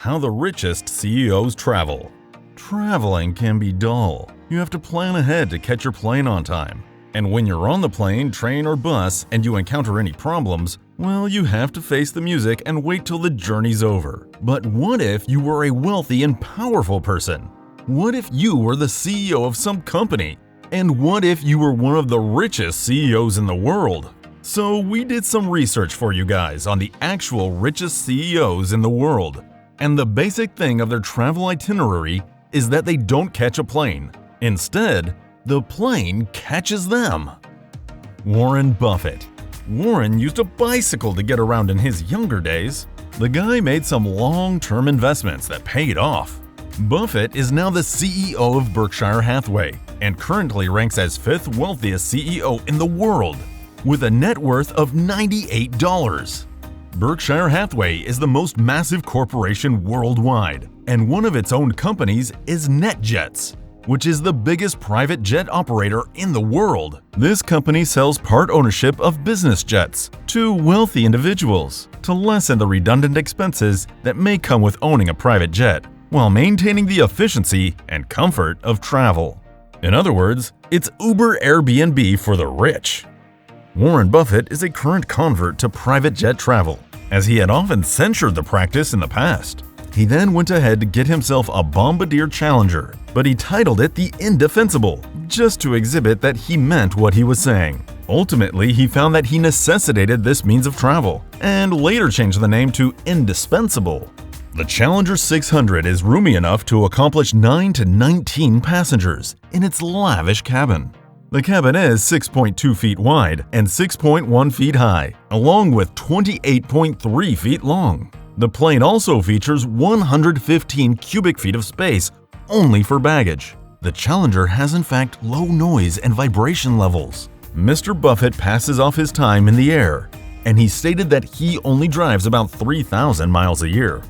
How the richest CEOs travel. Traveling can be dull. You have to plan ahead to catch your plane on time. And when you're on the plane, train, or bus and you encounter any problems, well, you have to face the music and wait till the journey's over. But what if you were a wealthy and powerful person? What if you were the CEO of some company? And what if you were one of the richest CEOs in the world? So we did some research for you guys on the actual richest CEOs in the world. And the basic thing of their travel itinerary is that they don't catch a plane. Instead, the plane catches them. Warren Buffett. Warren used a bicycle to get around in his younger days. The guy made some long-term investments that paid off. Buffett is now the CEO of Berkshire Hathaway and currently ranks as 5th wealthiest CEO in the world, with a net worth of $98. Berkshire Hathaway is the most massive corporation worldwide, and one of its own companies is NetJets, which is the biggest private jet operator in the world. This company sells part ownership of business jets to wealthy individuals to lessen the redundant expenses that may come with owning a private jet, while maintaining the efficiency and comfort of travel. In other words, it's Uber Airbnb for the rich. Warren Buffett is a current convert to private jet travel, as he had often censured the practice in the past. He then went ahead to get himself a Bombardier Challenger, but he titled it the Indefensible, just to exhibit that he meant what he was saying. Ultimately, he found that he necessitated this means of travel, and later changed the name to Indispensable. The Challenger 600 is roomy enough to accomplish 9 to 19 passengers in its lavish cabin. The cabin is 6.2 feet wide and 6.1 feet high, along with 28.3 feet long. The plane also features 115 cubic feet of space only for baggage. The Challenger has in fact low noise and vibration levels. Mr. Buffett passes off his time in the air, and he stated that he only drives about 3,000 miles a year.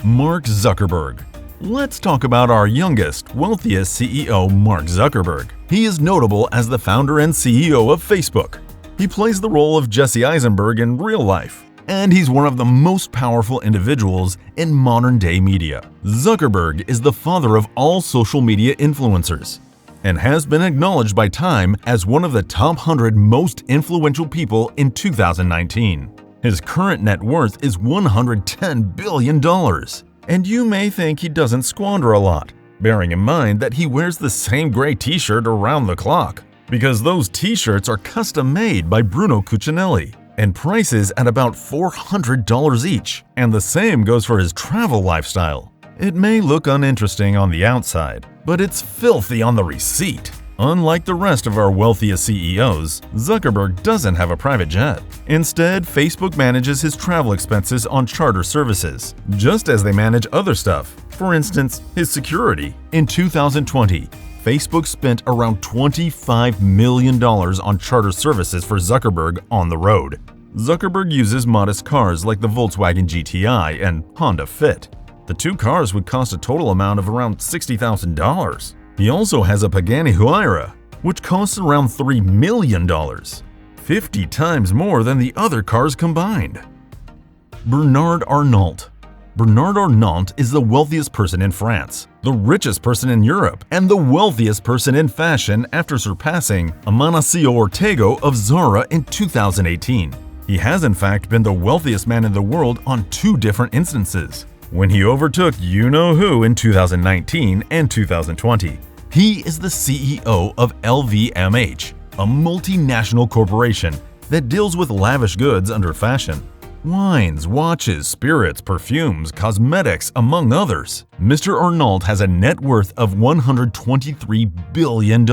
Mark Zuckerberg. Let's talk about our youngest, wealthiest CEO, Mark Zuckerberg. He is notable as the founder and CEO of Facebook. He plays the role of Jesse Eisenberg in real life, and he's one of the most powerful individuals in modern-day media. Zuckerberg is the father of all social media influencers and has been acknowledged by Time as one of the top 100 most influential people in 2019. His current net worth is $110 billion. And you may think he doesn't squander a lot, bearing in mind that he wears the same gray t-shirt around the clock, because those t-shirts are custom-made by Bruno Cucinelli and prices at about $400 each, and the same goes for his travel lifestyle. It may look uninteresting on the outside, but it's filthy on the receipt. Unlike the rest of our wealthiest CEOs, Zuckerberg doesn't have a private jet. Instead, Facebook manages his travel expenses on charter services, just as they manage other stuff. For instance, his security. In 2020, Facebook spent around $25 million on charter services for Zuckerberg on the road. Zuckerberg uses modest cars like the Volkswagen GTI and Honda Fit. The two cars would cost a total amount of around $60,000. He also has a Pagani Huayra, which costs around $3 million, 50 times more than the other cars combined. Bernard Arnault. Bernard Arnault is the wealthiest person in France, the richest person in Europe, and the wealthiest person in fashion after surpassing Amancio Ortega of Zara in 2018. He has in fact been the wealthiest man in the world on 2 different instances, when he overtook you-know-who in 2019 and 2020. He is the CEO of LVMH, a multinational corporation that deals with lavish goods under fashion. Wines, watches, spirits, perfumes, cosmetics, among others. Mr. Arnault has a net worth of $123 billion,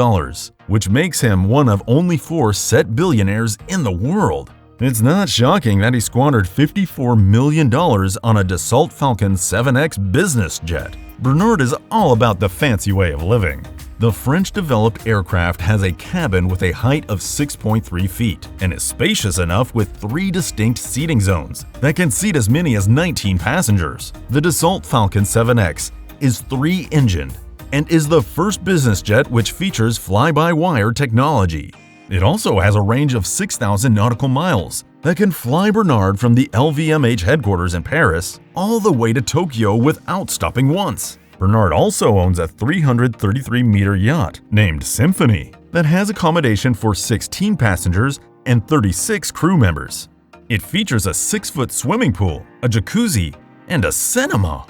which makes him one of only 4 set billionaires in the world. It's not shocking that he squandered $54 million on a Dassault Falcon 7X business jet. Bernard is all about the fancy way of living. The French-developed aircraft has a cabin with a height of 6.3 feet and is spacious enough with 3 distinct seating zones that can seat as many as 19 passengers. The Dassault Falcon 7X is 3-engined and is the first business jet which features fly-by-wire technology. It also has a range of 6,000 nautical miles that can fly Bernard from the LVMH headquarters in Paris all the way to Tokyo without stopping once. Bernard also owns a 333-meter yacht named Symphony that has accommodation for 16 passengers and 36 crew members. It features a 6-foot swimming pool, a jacuzzi, and a cinema.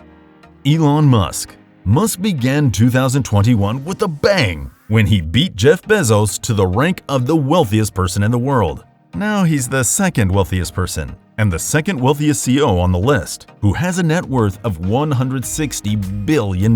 Elon Musk. Musk began 2021 with a bang when he beat Jeff Bezos to the rank of the wealthiest person in the world. Now he's the second wealthiest person and the second wealthiest CEO on the list, who has a net worth of $160 billion.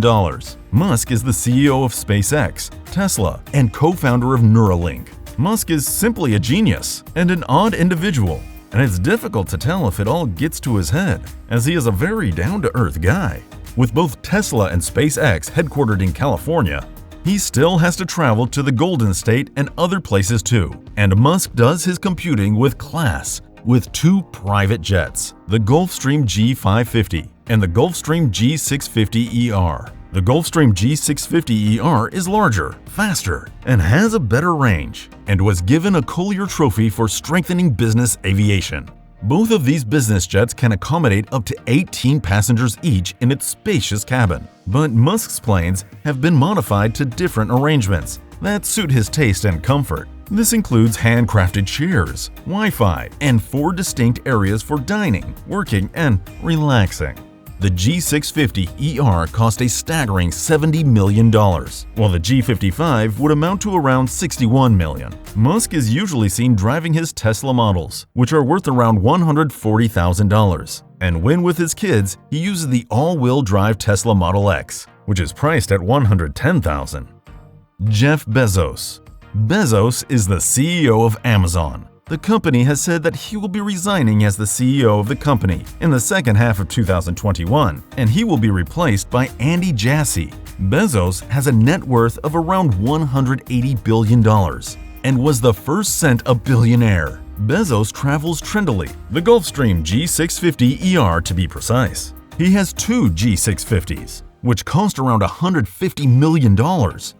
Musk is the CEO of SpaceX, Tesla, and co-founder of Neuralink. Musk is simply a genius and an odd individual, and it's difficult to tell if it all gets to his head, as he is a very down-to-earth guy. With both Tesla and SpaceX headquartered in California, he still has to travel to the Golden State and other places too. And Musk does his computing with class, with 2 private jets, the Gulfstream G550 and the Gulfstream G650ER. The Gulfstream G650ER is larger, faster, and has a better range, and was given a Collier Trophy for strengthening business aviation. Both of these business jets can accommodate up to 18 passengers each in its spacious cabin. But Musk's planes have been modified to different arrangements that suit his taste and comfort. This includes handcrafted chairs, Wi-Fi, and 4 distinct areas for dining, working, and relaxing. The G650ER cost a staggering $70 million, while the G55 would amount to around $61 million. Musk is usually seen driving his Tesla models, which are worth around $140,000. And when with his kids, he uses the all-wheel drive Tesla Model X, which is priced at $110,000. Jeff Bezos. Bezos is the CEO of Amazon. The company has said that he will be resigning as the CEO of the company in the second half of 2021, and he will be replaced by Andy Jassy. Bezos has a net worth of around $180 billion and was the first cent a billionaire. Bezos travels trendily, the Gulfstream G650ER to be precise. He has 2 G650s, which cost around $150 million.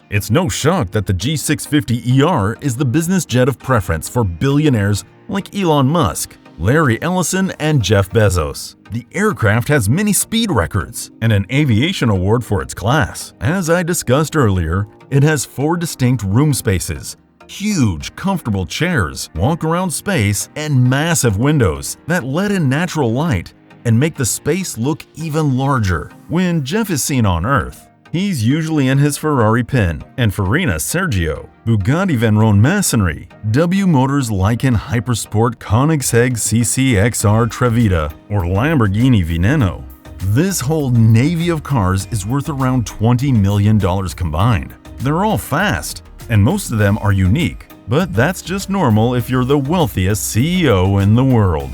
It's no shock that the G650ER is the business jet of preference for billionaires like Elon Musk, Larry Ellison, and Jeff Bezos. The aircraft has many speed records and an aviation award for its class. As I discussed earlier, it has 4 distinct room spaces, huge, comfortable chairs, walk-around space, and massive windows that let in natural light and make the space look even larger. When Jeff is seen on Earth, he's usually in his Ferrari Pin and Farina Sergio, Bugatti Veyron Masonry, W Motors Lycan Hypersport Koenigsegg CCXR Trevita, or Lamborghini Veneno. This whole navy of cars is worth around $20 million combined. They're all fast, and most of them are unique, but that's just normal if you're the wealthiest CEO in the world.